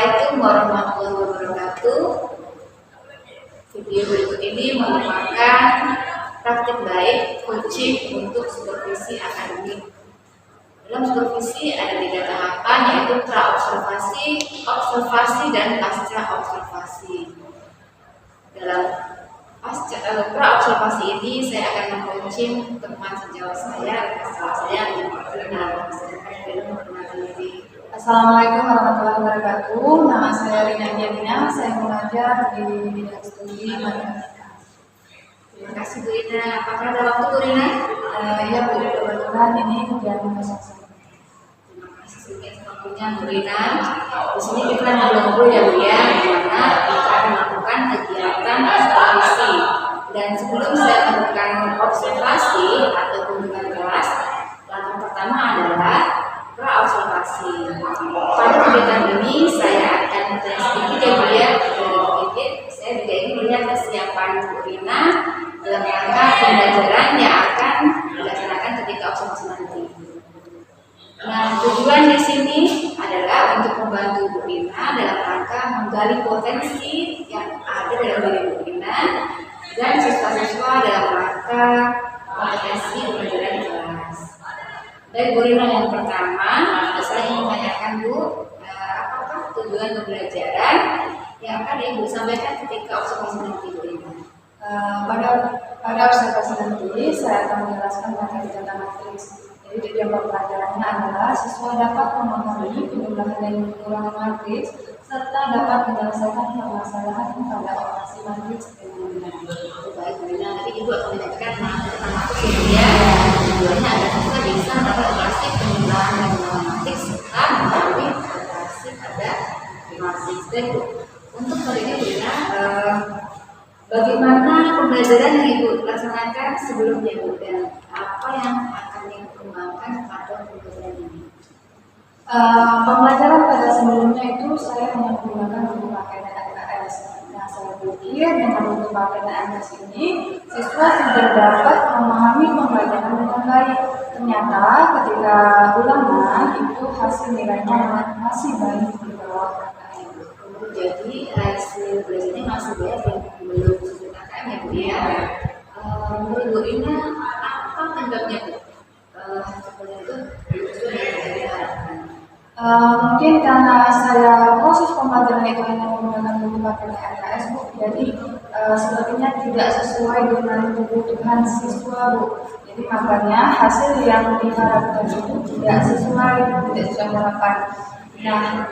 Assalamualaikum warahmatullahi wabarakatuh. Video berikut ini merupakan praktik baik coaching untuk supervisi akademik. Dalam supervisi ada 3 tahapan, yaitu pra-observasi, observasi, dan pasca-observasi. Dalam pra-observasi ini saya akan meng-coaching teman sejawat saya Assalamualaikum warahmatullahi wabarakatuh. Nama saya Rina Diana. Saya mengajar di bidang studi matematika. Terima kasih Bu Rina. Apakah ada waktu Bu Rina? Ya Bu, kebetulan ini kerjaan kosong saya. Terima kasih sedikit waktunya Bu Rina. Di sini kita ngobrol ya Bu ya, dimana kita akan melakukan kegiatan observasi. Dan sebelum saya melakukan observasi atau kunjungan kelas, langkah pertama adalah pra-observasi. Pada kegiatan ini saya akan bertanya sedikit ya Bu ya, saya juga ingin melihat kesiapan Bu Rina dalam rangka pembelajaran yang akan dilaksanakan ketika observasi nanti. Nah, tujuan di sini adalah untuk membantu Bu Rina dalam rangka menggali potensi yang ada dalam diri Bu Rina dan siswa-siswa dalam rangka kompetensi pembelajaran di kelas. Baik Bu Rina, yang pertama saya ingin menanyakan Bu, apakah tujuan pembelajaran yang akan Ibu sampaikan ketika observasi nanti Bu Rina? Pada observasi nanti saya akan menjelaskan materi tentang matris. Jadi tujuan pembelajarannya adalah siswa dapat memahami penjumlahan dan pengurangan matriks serta dapat menyelesaikan permasalahan pada operasi matriks dengan benar. Baik Bu Rina, nanti Ibu akan menjelaskan materi tentang matriks ya. Tujuannya agar siswa bisa dapat operasi penjumlahan dan pengurangan matriks serta memahami operasi pada matriks. Dan untuk kali ini Bu Rina, bagaimana pembelajaran yang Ibu laksanakan sebelumnya Bu, dan apa yang akan Ibu kembangkan pada pembelajaran ini? Pembelajaran pada sebelumnya itu saya hanya menggunakan buku paket LKS. Nah, saya pikir dengan buku paket LKS ini siswa sudah dapat memahami pembelajaran dengan baik. Ternyata ketika ulangan itu hasil nilainya masih banyak di bawah KKM. Jadi hasil belajarnya masih banyak yang belum sesuai KKM ya Bu ya. Menurut Bu Rina, apa penyebabnya Bu? Sebenarnya itu sesuai dengan yang diharapkan. Mungkin karena saya proses pembelajaran itu hanya menggunakan buku paket LKS Bu, jadi sepertinya tidak sesuai dengan kebutuhan siswa Bu. Jadi makanya hasil yang diharapkan itu tidak sesuai harapan. Nah,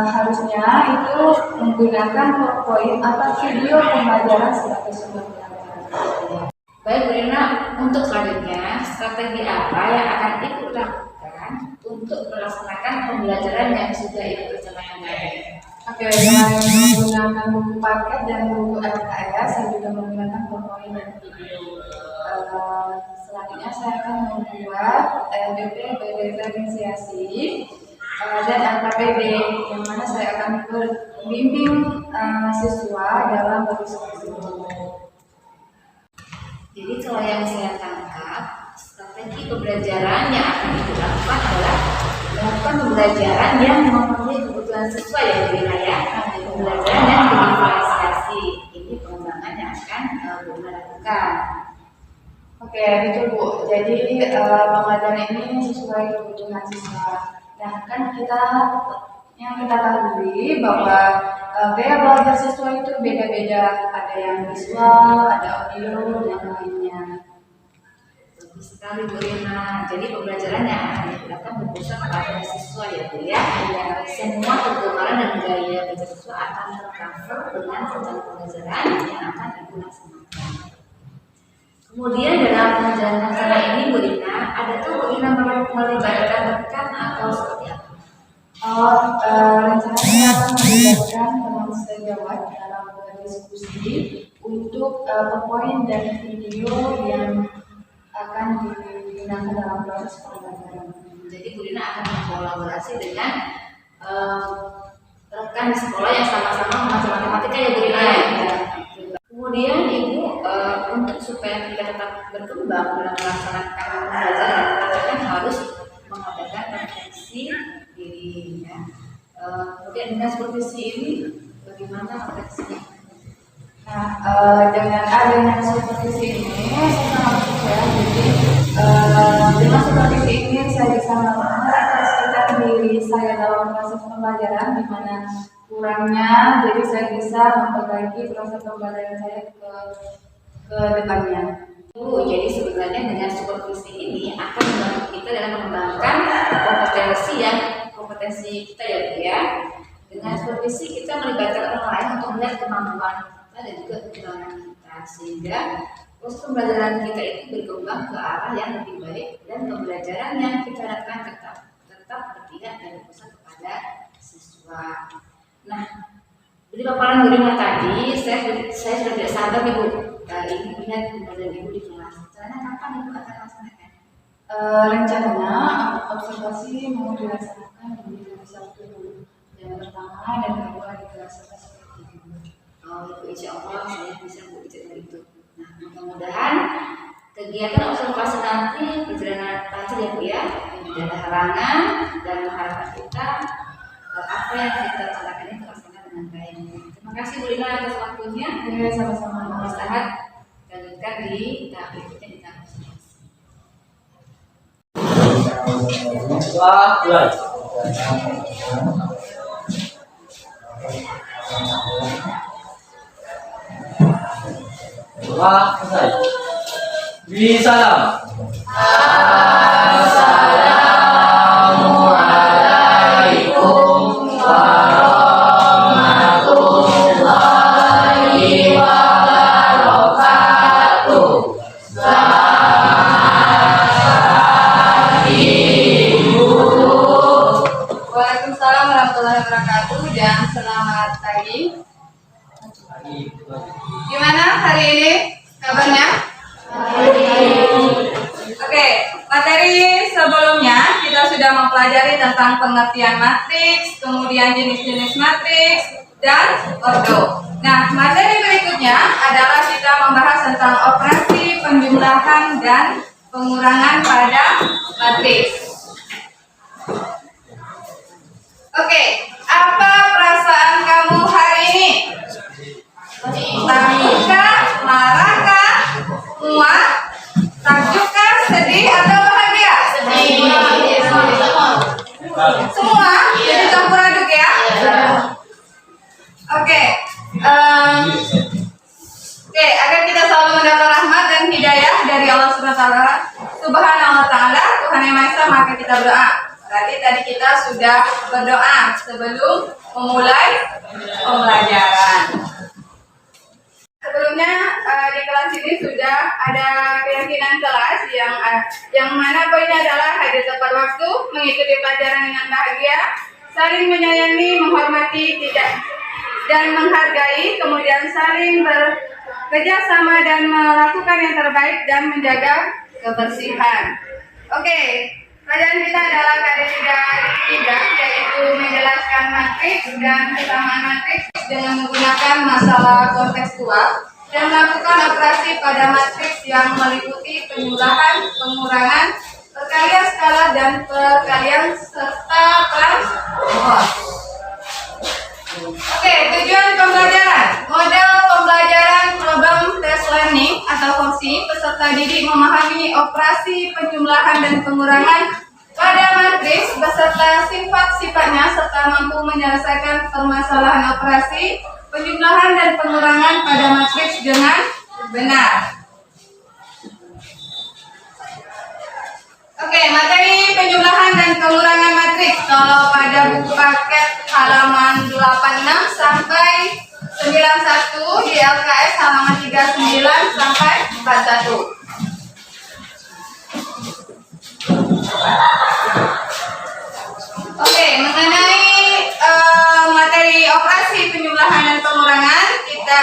harusnya itu menggunakan PowerPoint atau video pembelajaran sebagai sumber pembelajaran. Baik Bu Rina, untuk selanjutnya strategi apa yang akan Ibu lakukan untuk melaksanakan pembelajaran yang sudah Ibu rencanakan tadi? Oke, dengan menggunakan buku paket dan buku LKS, saya juga menggunakan PowerPoint dan video. Selanjutnya saya akan membuat LBP, diferensiasi, dan LKPD, yang mana saya akan membimbing siswa dalam berdiskusi. Jadi kalau yang saya tangkap, strategi pembelajaran yang akan dilakukan adalah melakukan pembelajaran yang memenuhi kebutuhan siswa ya Bu Rina ya. Pembelajaran yang diferensiasi, ini pengembangan yang akan Bu Rina lakukan. Oke, itu Bu. Jadi pembelajaran ini sesuai kebutuhan siswa. Nah, kan kita ketahui bahwa gaya belajar siswa itu beda-beda. Ada yang visual, ada audio, dan lainnya. Bagus sekali Bu Rina. Jadi pembelajaran yang akan dilakukan berpusat pada siswa ya Bu ya. Semua perkembangan dan gaya belajar siswa akan tercover dengan rencana pembelajaran yang akan Ibu laksanakan. Kemudian dalam penjalanan rencana ini Bu Rina, adakah Bu Rina melibatkan rekan atau seperti apa? Rencananya akan melibatkan teman sejawat dalam berdiskusi untuk PowerPoint dan video yang akan digunakan dalam proses pembelajaran. Jadi Bu Rina akan berkolaborasi dengan rekan di sekolah yang sama-sama mengajar matematika ya Bu Rina ya. Kemudian Ibu untuk supaya kita tetap berkembang dalam melaksanakan pembelajaran, kita kan harus mengadakan refleksi diri ya. Kemudian dengan supervisi ini bagaimana operasinya? Nah, dengan adanya supervisi ini saya sangat percaya. Jadi dengan supervisi ini saya bisa merefleksikan diri saya dalam proses pembelajaran di mana kurangnya, jadi saya bisa memperbaiki proses pembelajaran saya ke depannya. Jadi sebenarnya dengan supervisi ini akan membantu kita dalam mengembangkan kompetensi kita ya Bu ya. Dengan supervisi kita melibatkan orang lain untuk melihat kemampuan kita dan juga kekurangan kita, sehingga proses pembelajaran kita itu berkembang ke arah yang lebih baik dan pembelajaran yang kita harapkan tetap berpihak dan berpusat kepada siswa. Nah, dari paparan Bu Rina tadi, saya sudah tidak sabar nih Bu, ingin melihat pembelajaran Ibu di kelas. Caranya kapan Ibu akan laksanakan? Rencananya observasi mau dilaksanakan di hari Sabtu dulu. Yang pertama dan kedua di kelas 11 seperti itu. Insya Allah saya bisa berbicara itu. Nah, mudah-mudahan kegiatan observasi nanti berjalan lancar ya Bu ya, tidak ada halangan dan harapan kita apa yang kita lakukan ini terlaksana dengan baik. Terima kasih Bu Rina atas waktunya. Ya, sama-sama. Istirahat lanjutkan di tahap berikutnya di tahap observasi. Salam. Assalamualaikum warahmatullahi wabarakatuh. Waalaikumsalam warahmatullahi wabarakatuh dan selamat pagi. Gimana hari ini kabarnya? Oke, materi sebelumnya kita sudah mempelajari tentang pengertian matriks, kemudian jenis-jenis matriks, dan ordo. Nah, materi berikutnya adalah kita membahas tentang operasi penjumlahan dan pengurangan pada matriks. Oke, apa perasaan kamu hari ini? Takjukkah, marahkah, muak, takjukkah, sedih, atau bahagia? Sedih. Semua? Jadi campur aduk ya? Oke. Agar kita selalu mendapat rahmat dan hidayah dari Allah Subhanahu wa Ta'ala, Tuhan Yang Maha Esa, maka kita berdoa. Berarti tadi kita sudah berdoa sebelum memulai pembelajaran. Sebelumnya di kelas ini sudah ada keyakinan kelas yang mana poinnya adalah hadir tepat waktu, mengikuti pelajaran dengan bahagia, saling menyayangi, menghormati, tidak dan menghargai, kemudian saling bekerja sama dan melakukan yang terbaik dan menjaga kebersihan. Oke, pelajaran kita adalah KD3, yaitu menjelaskan matriks dan kesamaan matriks dengan menggunakan masalah kontekstual dan melakukan operasi pada matriks yang meliputi penjumlahan, pengurangan, perkalian skala dan perkalian serta transpose. Oke, tujuan pembelajaran. Model pembelajaran program test learning atau fungsi peserta didik memahami operasi penjumlahan dan pengurangan pada matriks beserta sifat-sifatnya serta mampu menyelesaikan permasalahan operasi penjumlahan dan pengurangan pada matriks dengan benar. Oke, materi penjumlahan dan pengurangan matriks. Kalau pada buku paket halaman 86 sampai 91, di LKS halaman 39 sampai 41. Oke, mengenai materi operasi penjumlahan dan pengurangan, kita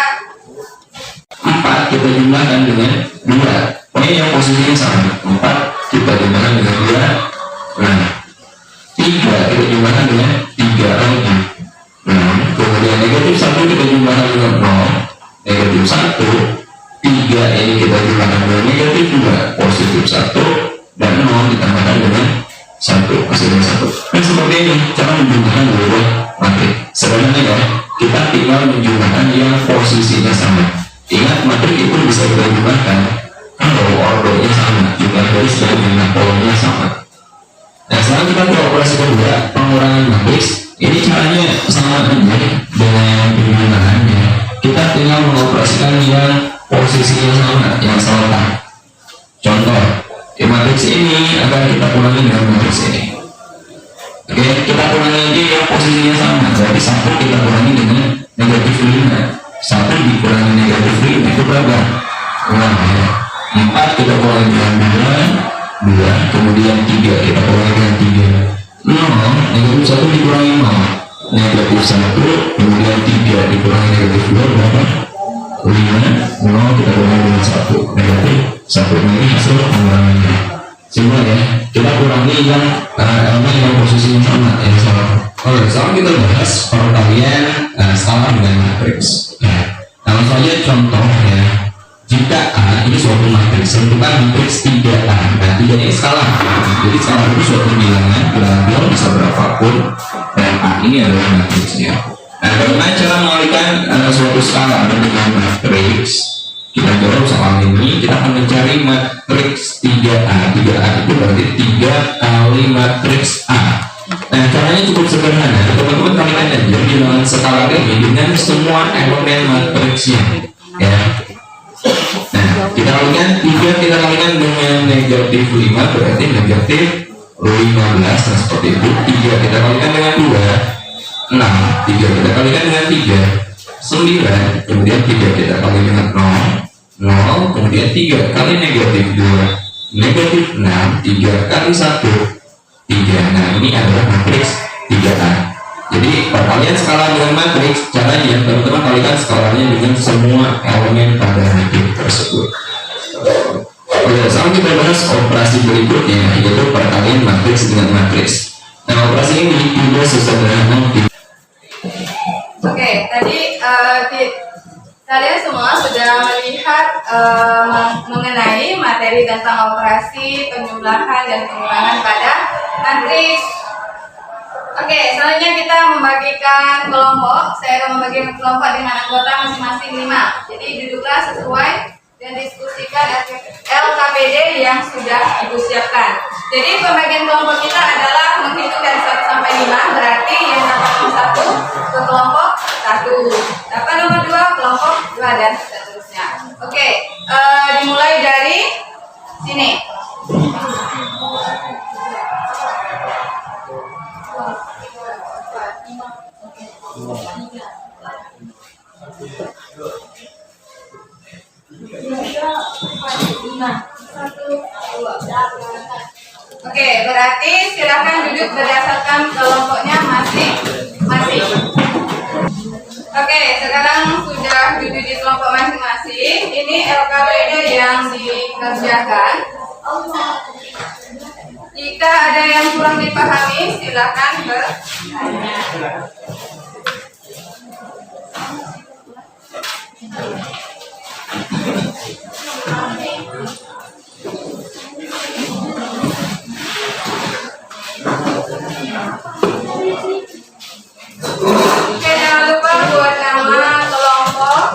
4 kita jumlahkan dengan 2. Ini yang posisinya sama. 4 kita jumlahkan dengan 2. Nah, 3 kita jumlahkan dengan 3 lagi. Nah, kemudian negatif 1 kita jumlahkan dengan 0. Negatif 1, 3 ini kita jumlahkan dengan negatif 2. Positif 1 dan 0 ditambahkan dengan 1, hasilnya 1. Dan seperti ini cara menjumlahkan dua matriks. diterjemahkan kalau ordernya sama, jumlah garis dan jumlah kolomnya sama. Nah, sekarang kita ke operasi kedua, pengurangan matriks. Ini caranya sama aja dengan penggunaannya. Kita tinggal mengoperasikan yang posisinya sama, yang selatan. Contoh, di matriks ini akan kita kurangi dengan matriks ini. Oke, kita kurangi aja yang posisinya sama. Jadi 1 kita kurangi dengan negatif 5. 1 dikurangi negatif 5 itu berapa? 6 ya. 4 kita kurangi dengan 2, kemudian 3 kita kurangi dengan 3. 0, negatif 1 dikurangi 0, negatif 1, kemudian 3 dikurangi negatif 2 berapa? 5, 0 kita kurangi dengan 1, negatif 1. Nah, ini hasil pengurangannya. Simpel ya, kita kurangi yang elemen yang posisinya sama, yang sama. Oke, sekarang kita bahas perkalian skala dengan matriks. Nah, langsung aja contoh ya. Jika A ini suatu matriks, tentukan matriks 3A. Nah, 3 ini skala. Jadi skala itu suatu bilangan bisa berapapun, dan A ini adalah matriksnya. Nah, bagaimana cara mengalihkan suatu skala dengan matriks? Kita jawab soal ini, kita akan mencari matriks 3A. 3A itu berarti 3 kali matriks A. Nah, caranya cukup sederhana. Teman-teman kalian aja bilangan skala ini dengan semua elemen matriksnya. Ya. Nah, kita kalikan 3 kita kalikan dengan negatif 5 berarti negatif 15. Nah, seperti itu. 3 kita kalikan dengan 2, 6. 3 kita kalikan dengan 3, 9. Kemudian 3 kita kali dengan 0, kemudian 3 kali negatif 2, negatif 6, 3 kali 1, 3. Nah, ini adalah matriks 3A. Jadi perkalian skala dengan matriks, caranya teman-teman kalikan skalanya dengan semua elemen pada matriks tersebut. Oke, sekarang kita bahas operasi berikutnya, yaitu perkalian matriks dengan matriks. Nah, operasi ini juga sesederhana. Oke, tadi kalian semua sudah melihat mengenai materi tentang operasi penjumlahan dan pengurangan pada matriks. Oke, selanjutnya kita membagikan kelompok. Saya akan membagikan kelompok dengan anggota masing-masing 5. Jadi duduklah sesuai dan diskusikan LKPD yang sudah Ibu siapkan. Jadi pembagian kelompok kita adalah menghitung dari 1 sampai 5, berarti yang dapat nomor 1 ke kelompok 1, dapat nomor 2 kelompok 2, dan seterusnya. Oke, dimulai dari sini. Oke, berarti silakan duduk berdasarkan kelompoknya masing-masing. Oke, sekarang sudah duduk di kelompok masing-masing. Ini LKPD yang dikerjakan. Jika ada yang kurang dipahami, silakan bertanya. Oke, jangan lupa buat nama kelompok.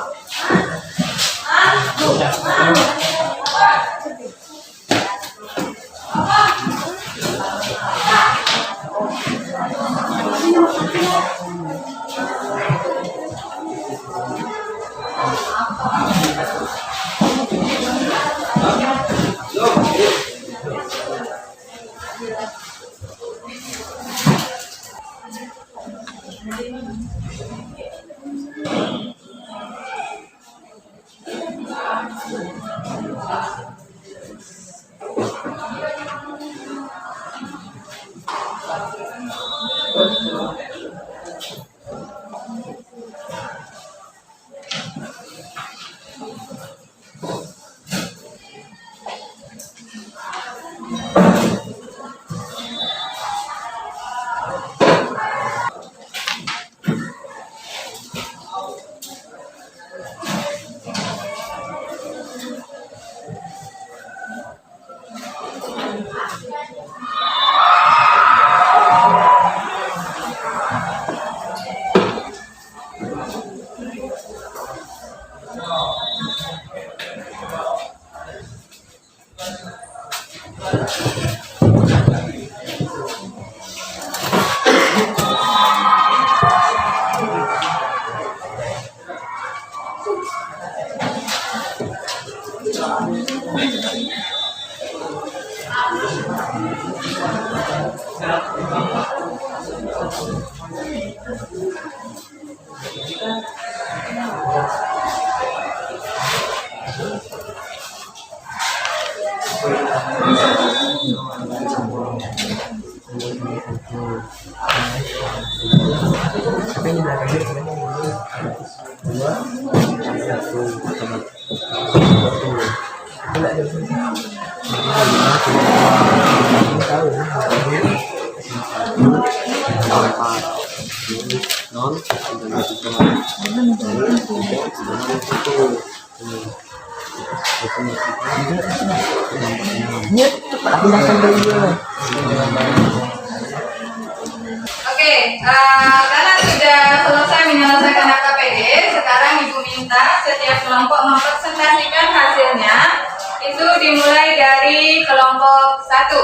Oke, karena sudah selesai menyelesaikan AKPD, sekarang Ibu minta setiap kelompok mempresentasikan hasilnya. Itu dimulai dari kelompok 1.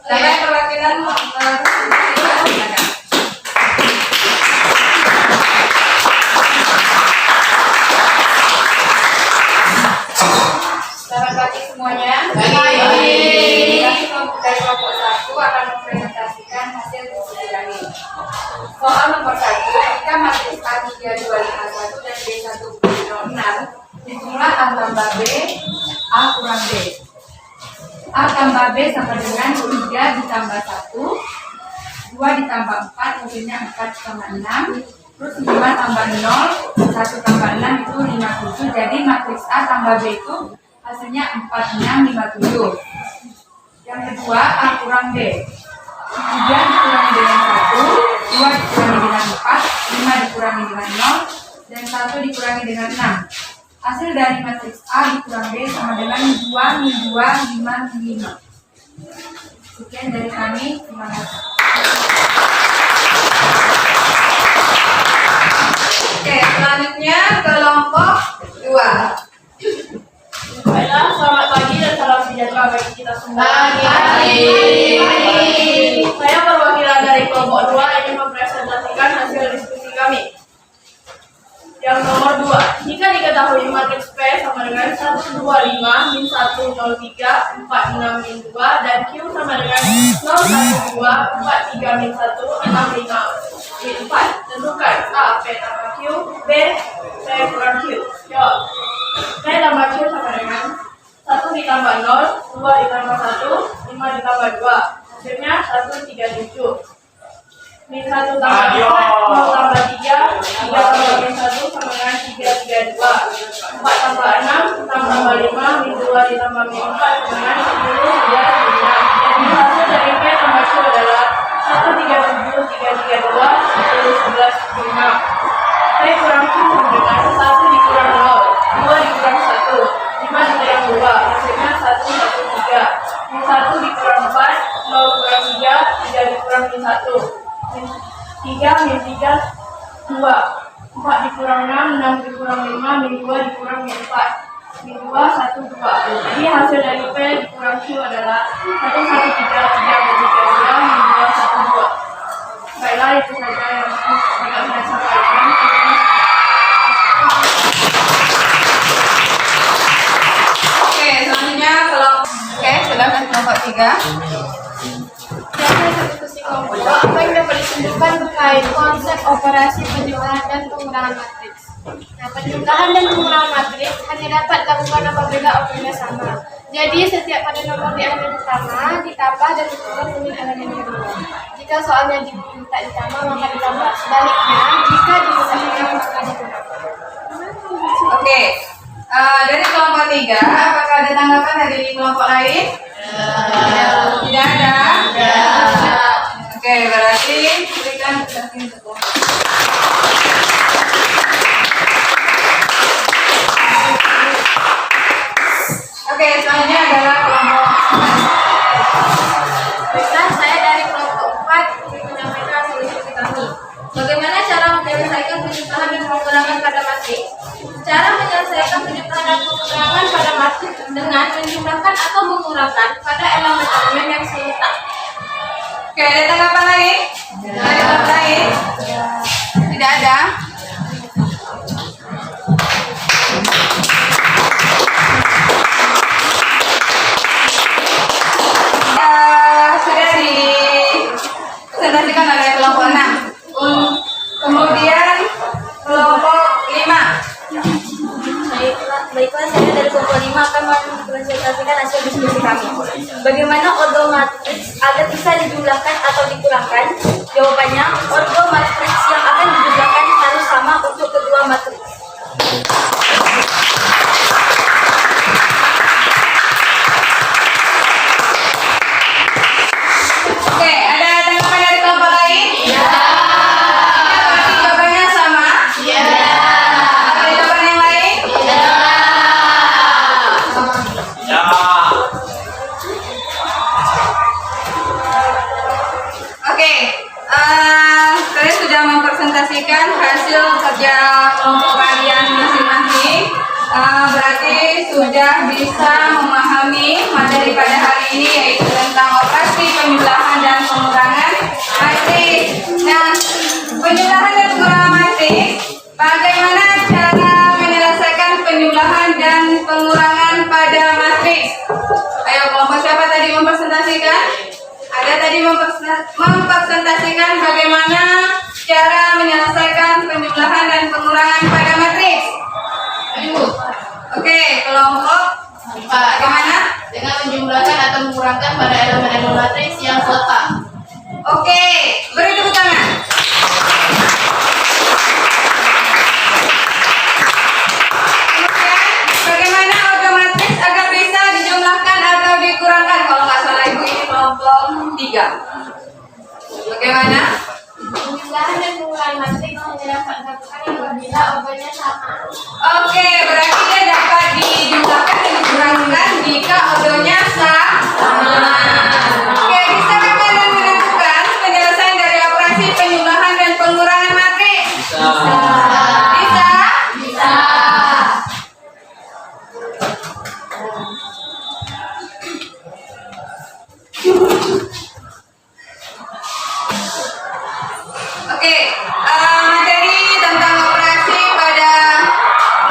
Sampai perwakilan silakan. Selamat pagi semuanya. Dari kelompok 1 akan mempresentasikan hasil diskusi kami. Soal nomor 1, jika matris A 3251 dan B 106 dijumlah A tambah B, A kurang B. A tambah B sama dengan 3 ditambah 1, 2 ditambah 4, hasilnya 4 sama 6, terus 5 tambah 0, 1 tambah 6 itu 57, jadi matris A tambah B itu hasilnya 4657. Yang kedua, A kurang B. 3 dikurangi dengan 1, 2 dikurangi dengan 4, 5 dikurangi dengan 0, dan 1 dikurangi dengan 6. Hasil dari matriks A dikurang B sama dengan 2 min 2, 5 min 5. Sekian dari kami, terima kasih. Oke, selanjutnya kelompok 2. Baiklah, selamat pagi dan salam sejahtera bagi kita semua. Pagi. Saya perwakilan dari kelompok 2 ingin mempresentasikan hasil diskusi kami. Yang nomor 2, jika diketahui matriks P sama dengan 125 min 103 46 min 2 dan Q sama dengan 012 43 min 1 65 min 4, tentukan A P tambah Q, B P kurang Q. Jawab. P tambah Q sama dengan 1 ditambah 0, 2 ditambah 1, 5 ditambah 2, hasilnya 137. Min 1 tambah 4, 0 tambah 3, 3 tambah min 1 sama dengan 332. 4 tambah 6, 6 tambah 5, min 2 ditambah min 4 sama dengan 10, 11, 6. Jadi hasil dari P tambah Q adalah 137, 332, 10, 11, 5. P kurang Q sama dengan 1 dikurang 0, 2 dikurang 1, 5 dikurang 2, hasilnya 113. Min 1 dikurang 4, 0 kurang 3, 3 dikurang min 1. 3 min 3 2, 4 dikurang 6, 6 dikurang 5, min 2 dikurang min 4, min 2 1 2. Jadi hasil dari P dikurang Q adalah 1133 min 2 1 2. Baiklah, itu saja yang dapat saya sampaikan. Oke, selanjutnya silakan kelompok 3. Jadi diskusi kelompok apa yang dapat ditunjukkan terkait konsep operasi penjumlahan dan pengurangan matriks. Nah, penjumlahan dan pengurangan matriks hanya dapat dilakukan apabila operasinya sama. Jadi setiap pada nomor di elemen pertama ditambah dan dikurang dengan elemen kedua. Jika soalnya diminta ditambah maka ditambah. Sebaliknya jika diminta ditambah maka dikurang. Oke, dari kelompok 3, apakah ada tanggapan dari kelompok lain? Tidak ada. Oke, berarti berikan kesaksian untuk kelompok. Oke, selanjutnya adalah kelompok 4. Baiklah, saya dari kelompok 4 ingin menyampaikan solusi kami. Bagaimana cara menyelesaikan penjumlahan dan pengurangan pada matriks? Cara menyelesaikan penjumlahan dan pengurangan pada matriks dengan menjumlahkan atau mengurangkan pada elemen-elemen yang serupa. Oke, ada tanggapan lain? Ada tanggapan lain? Tidak ada. Sudah dipresentasikan oleh kelompok 6. Kemudian kelompok 5. Baiklah, saya dari kelompok 5 akan mempresentasikan hasil diskusi kami. Bagaimana ordo matriks agar bisa dijumlahkan atau dikurangkan? Jawabannya, ordo matriks yang akan dijumlahkan harus sama untuk hasil kerja kelompok kalian masing-masing. Berarti sudah bisa memahami materi pada hari ini, yaitu tentang operasi penjumlahan dan pengurangan matris. Nah, penjumlahan dan pengurangan matris, bagaimana cara menyelesaikan penjumlahan dan pengurangan pada matris? Ayo, kelompok siapa tadi mempresentasikan? Ada tadi mempresentasikan bagaimana cara menyelesaikan penjumlahan dan pengurangan pada matris. Ayo. Oke, kelompok bagaimana? Dengan menjumlahkan atau mengurangkan pada elemen-elemen matris yang seletak. Oke, beri tepuk tangan. Kemudian, bagaimana otomatis agar bisa dijumlahkan atau dikurangkan? Kalau nggak salah ibu ini kelompok 3. Bagaimana? Penjumlahan dan pengurangan matris menyelesaikan apabila obatnya sama. Oke, berarti dia dapat dijumlahkan dan dikurangkan jika odonya sama. Oke, bisa kalian menentukan penyelesaian dari operasi penjumlahan dan pengurangan matris? Bisa? Bisa. Oke, materi tentang operasi pada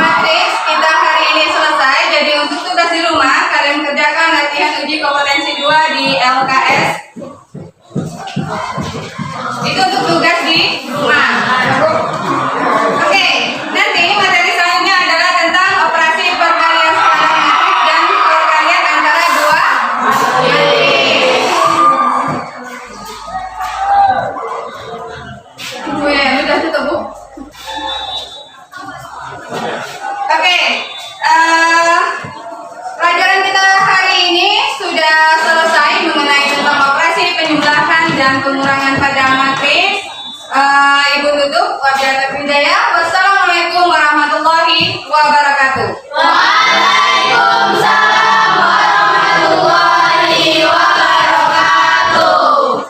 matris kita hari ini selesai. Jadi untuk tugas di rumah, kalian kerjakan latihan uji kompetensi 2 di LKS. Itu untuk tugas di rumah. Oke, nanti materi selanjutnya adalah tentang operasi perkalian skala matris dan perkalian antara dua matris. Udah tutup, Bu. Oke, pelajaran kita hari ini sudah selesai mengenai tentang operasi penjumlahan dan pengurangan pada matris. Ibu tutup. Wabillahi taufiq hidayah. Wassalamualaikum warahmatullahi wabarakatuh. Waalaikumsalam warahmatullahi wabarakatuh.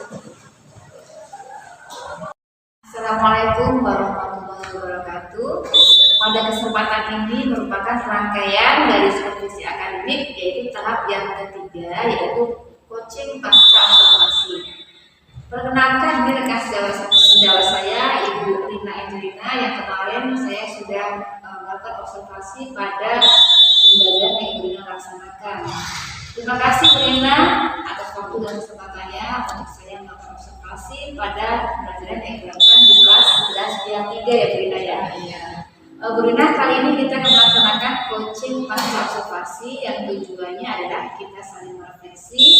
Assalamualaikum warahmatullahi wabarakatuh. Pada kesempatan ini merupakan rangkaian dari supervisi akademik, yaitu tahap yang ketiga, yaitu coaching pasca observasi. Perkenalkan, ini rekan sejawat saya, Ibu Rina Angelina, yang kemarin saya sudah melakukan observasi pada pembelajaran yang Ibu Rina laksanakan. Terima kasih Bu Rina atas waktu dan kesempatannya untuk saya melakukan observasi pada pembelajaran yang dilakukan di kelas 11 yang 3 ya Bu Rina ya. Bu Rina, kali ini kita akan melaksanakan coaching pasca observasi yang tujuannya adalah kita saling merefleksi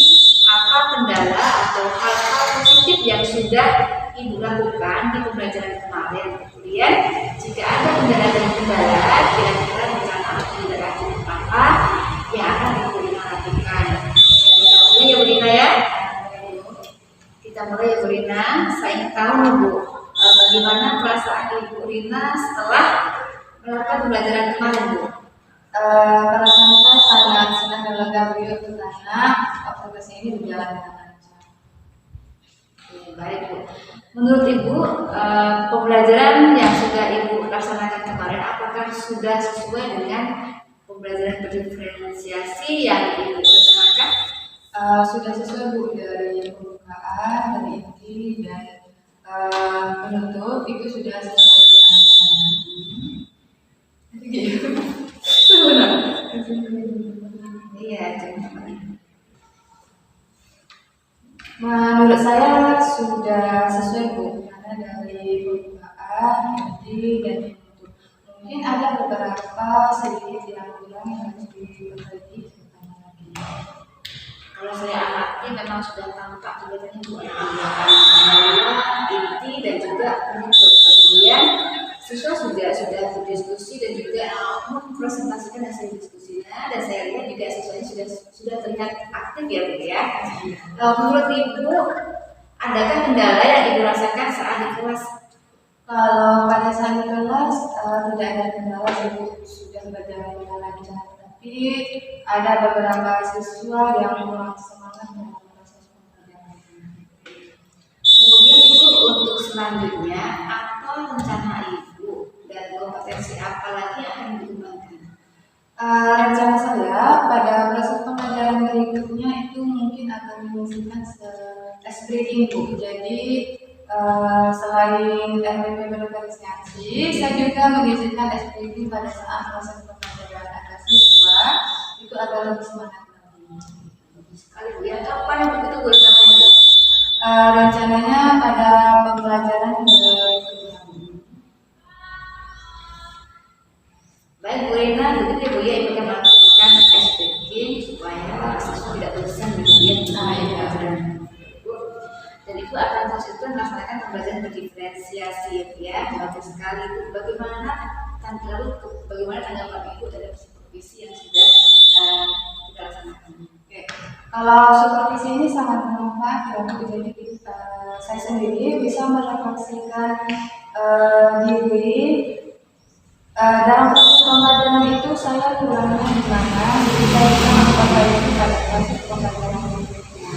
apa kendala atau hal-hal positif yang sudah Ibu lakukan di pembelajaran kemarin. Kemudian jika ada kendala dan kendala, kira-kira rencana atau tidak lanjut apa yang akan Ibu Rina lakukan. Kita mulai ya Bu Rina ya. Kita mulai ya Bu Rina. Saya ingin tahu Bu, bagaimana perasaan Ibu Rina setelah melakukan pembelajaran kemarin Bu? Perasaan saya sangat senang dan lega begitu karena observasi ini berjalan dengan lancar. Oke, baik Bu. Menurut Ibu, pembelajaran yang sudah Ibu laksanakan kemarin apakah sudah sesuai dengan pembelajaran berdiferensiasi yang Ibu rencanakan? Sudah sesuai Bu, dari pembukaan, dari inti dan penutup itu sudah sesuai dengan rencana. Iya, contohnya. Menurut saya sudah sesuai Bu, karena dari pembukaan, inti dan penutup. Mungkin ada beberapa sedikit yang kurang yang harus diperbaiki kedepannya lagi. Kalau saya amati memang sudah tampak kelihatannya Bu, inti dan juga penutup. Kemudian siswa sudah berdiskusi dan juga mempresentasikan hasil diskusinya, dan saya lihat juga siswanya sudah terlihat aktif ya Bu ya. Menurut Ibu, adakah kendala yang Ibu rasakan saat di kelas? Kalau pada saat di kelas tidak ada kendala, Ibu sudah berjalan dengan lancar. Tapi ada beberapa siswa yang kurang semangat dalam proses pembelajaran. Kemudian Ibu untuk selanjutnya apa rencana Ibu Rencana saya pada proses pembelajaran berikutnya itu mungkin akan mengisikan ice breaking Bu. Jadi selain RPP bervariasi, saya juga mengizinkan ice breaking pada saat proses pembelajaran agar siswa itu agar lebih semangat lagi. Sekali Bu ya, kapan begitu Bu rencananya Bu? Rencananya pada pembelajaran berikutnya. Baik Bu Rina, begitu ya Bu ya, kita melakukan ice breaking supaya siswa tidak bosan gitu ya mengenai pelajaran Bu. Dan Ibu akan konsisten melaksanakan pembelajaran berdiferensiasi ya, bagus sekali Bu. Bagaimana tanggapan Ibu terhadap supervisi yang sudah kita laksanakan? Oke. Kalau supervisi ini sangat bermanfaat ya Bu. Jadi saya sendiri bisa merefleksikan diri dalam proses pembelajaran itu saya kurangnya di mana, jadi saya bisa memperbaiki pada proses pembelajaran berikutnya.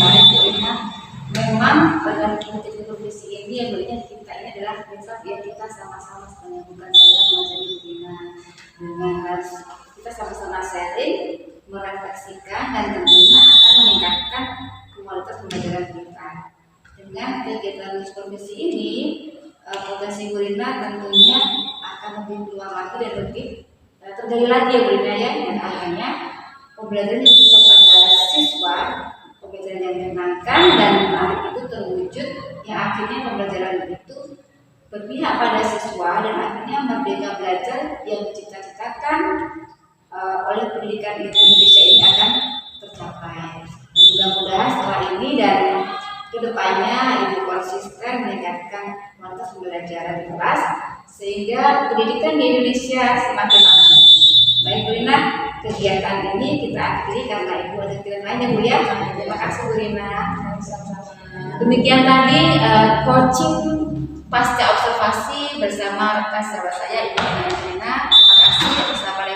Baik Bu Rina, memang dengan metode supervisi ini yang berinya kita ini adalah prinsip ya, kita sama-sama sebenarnya, bukan saya mengajari Bu Rina, dengan harus kita sama-sama sharing, merefleksikan dan tentunya akan meningkatkan kualitas pembelajaran kita. Dengan kegiatan supervisi ini, potensi Bu Rina tentunya akan lebih peluang lagi dan lebih tergali lagi ya Bu Rina ya, dan akhirnya pembelajaran yang bisa pada siswa, pembelajaran yang menyenangkan dan menarik itu terwujud, yang akhirnya pembelajaran itu berpihak pada siswa dan akhirnya merdeka belajar yang dicita-citakan oleh pendidikan Indonesia ini akan tercapai. Dan mudah-mudahan setelah ini dan kedepannya Ibu konsisten meningkatkan kualitas pembelajaran di kelas sehingga pendidikan di Indonesia semakin maju. Baik Bu Rina, kegiatan ini kita akhiri karena Ibu ada kegiatan lain ya Bu ya. Terima kasih Bu Rina. Demikian tadi coaching pasca observasi bersama rekan sahabat saya Ibu Rina. Terima kasih. Assalamualaikum.